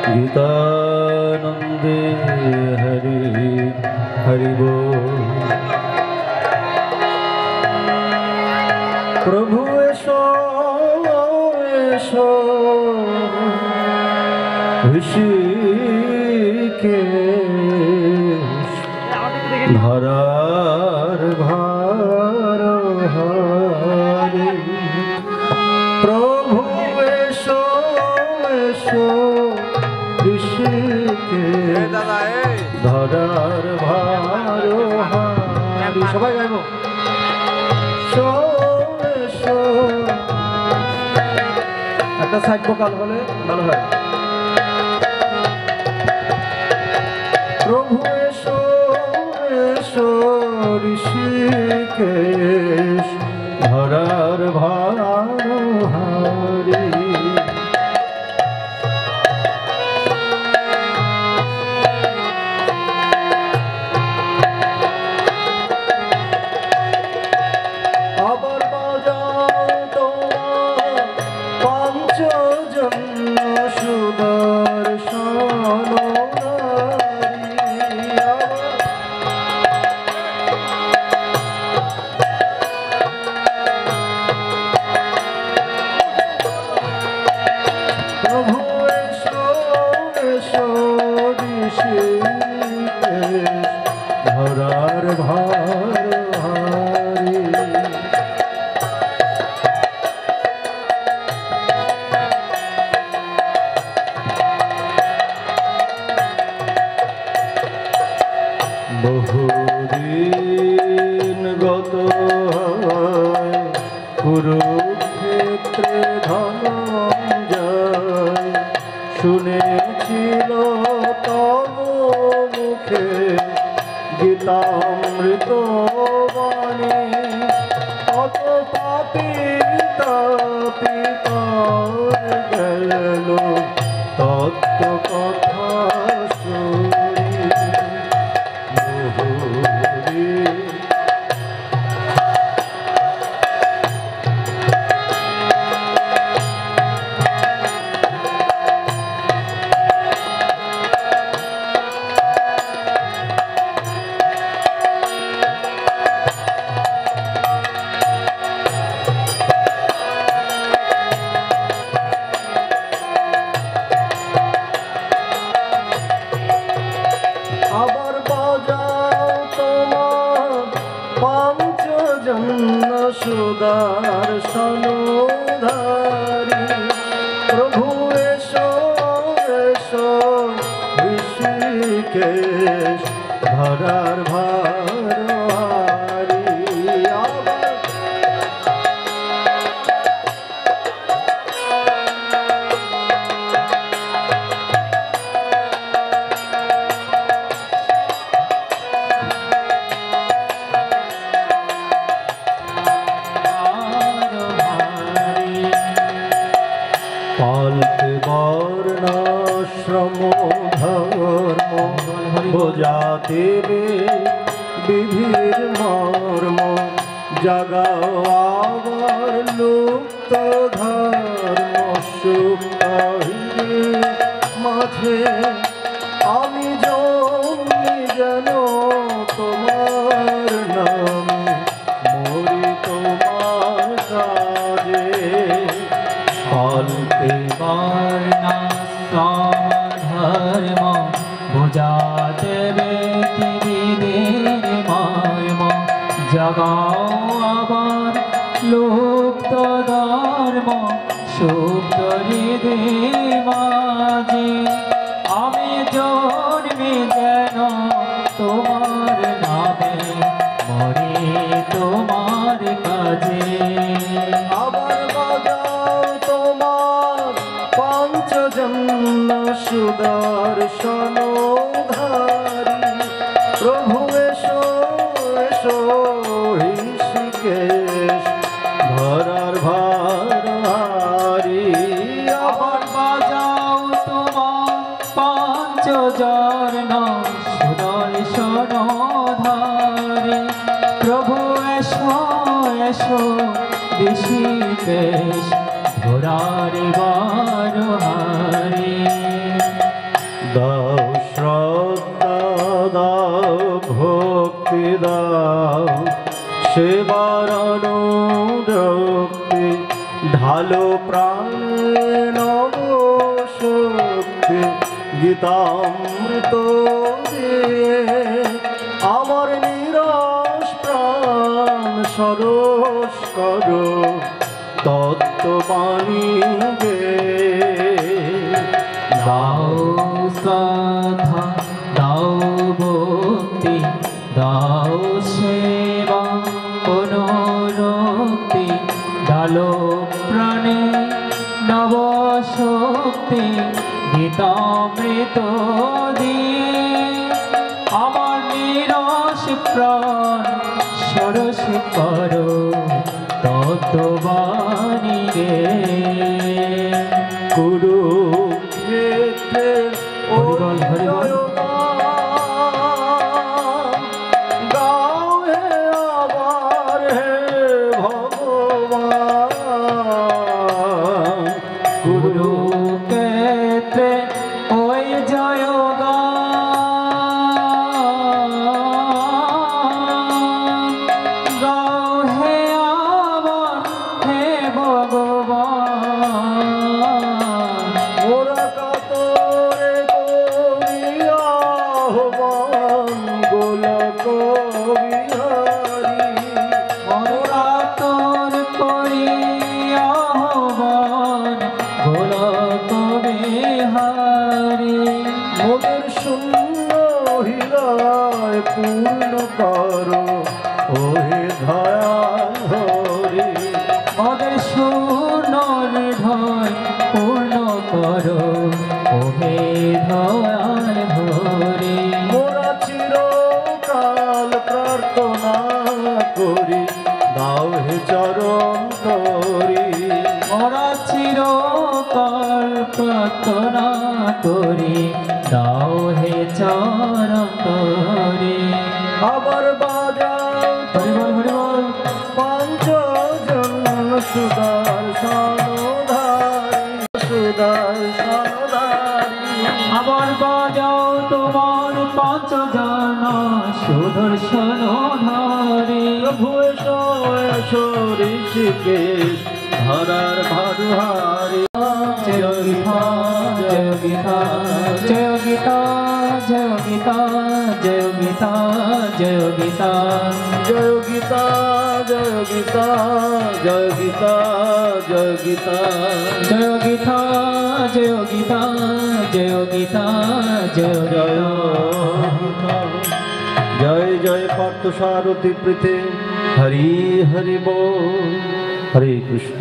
गीतानंदे हरि हरि बोल। प्रभु ऐसो ऐसो ऋषिकेश धरार भार हारे। प्रभु ऐसो ऐसो ऋषिकेश धरार भार हारे। सबाई गाइबो একটা সাইড ভোকাল হলে ভালো হয়। প্রভু এসো এসো ঋষিকেশ ধরার ভার হারি। আবার বাজাও তোমার পাঞ্চজন্য সুদর্শন প্রভু এসো এসো ঋষিকেশ ধরার ভার হারি। বহুদিন গত কুরুক্ষেত্রে ধনঞ্জয় শুনেছিল তব মুখে গীতামৃত বাণী। কত পাপী তাপিত গেল তত্ত্ব কথা শুনি। আবার বাজাও তোমার পাঞ্চজন্য সুদর্শন ধারি। প্রভু এসো এসো ঋষিকেশ ধরার ভার হারি। আবার পালতে বর্ণাশ্রম ধর্ম বোঝাতে বিধির মর্ম। জাগাও আবার লুপ্ত ধর্ম সুপ্ত মাঝে। আমি জমি যেন তোমার নামে মরি তোমার কাজে। পালতে বর্ণাশ্রম ধর্ম বোঝাতে বিধির মর্ম। জাগাও আবার লুপ্ত ধর্ম সুপ্ত হৃদয় মাঝে। আমি জন্মে যেন তোমার নামে মরি তোমার কাজে। আবার বাজাও তোমার পাঞ্চজন্য সুদর্শন ধারি। প্রভু এসো এসো ঋষিকেশ ধরার ভার হারি। আবার বাজাও তোমার পাঞ্চজন্য সুদর্শন ধারি। প্রভু এসো এসো ঋষিকেশ ধরার ভার হারি। দাও শ্রদ্ধা দাও ভক্তি দাও সেবার অনুরক্তি ঢালো প্রাণে নব শক্তি গীতামৃত দিয়ে আমার নিরাশ প্রাণ সরস করো তত্ত্ববাণী গে দাও শ্রদ্ধা দাও ভক্তি দাও সেবা অনুরক্তি ডালো প্রাণে নব শক্তি গীতামৃত দিয়ে আমার নিরস প্রাণ সরস করো তত্ত্ববাণী গে কুরুক্ষেত্রে হরিবল হরিবল গাও হে আবার হে ভগবান কুরুক্ষেত্রে ওই জয় গাও হে আবার হে ভগবান মোরা কাতরে করি আহ্বান গোলক বিহারী মোরা তোর করি আহ্বান গোলক বিহারী মোদের শূন্য হৃদয় পূর্ণ করো ওহে দয়াল হরি মোদের শূন্যর হৃদয় পূর্ণ করো ওহে দয়াল হরি মোরা চিরকাল প্রার্থনা করি দাও হে চরণ তরি মোরা চিরকাল প্রার্থনা করি দাও হে চরণ তরি আবার বাজাও হরিবল হরিবল পঞ্চজন সুদর্শনধারী আবার বাজাও তোমার পাঁচ জানা সুদর্শন ধারে প্রভু এসো এসো ঋষিকেশ ধরার ভারুহারি জয় গীতা জয় গীতা জয় গীতা জয় গীতা জয় গীতা জয় গীতা জয় গীতা জয় গীতা জয় গীতা জয় গীতা জয় গীতা জয় গীতা জয় গীতা জয় জয় গীতা জয় জয় পার্থ সারথি প্রীতে হরি হরি বল হরে কৃষ্ণ।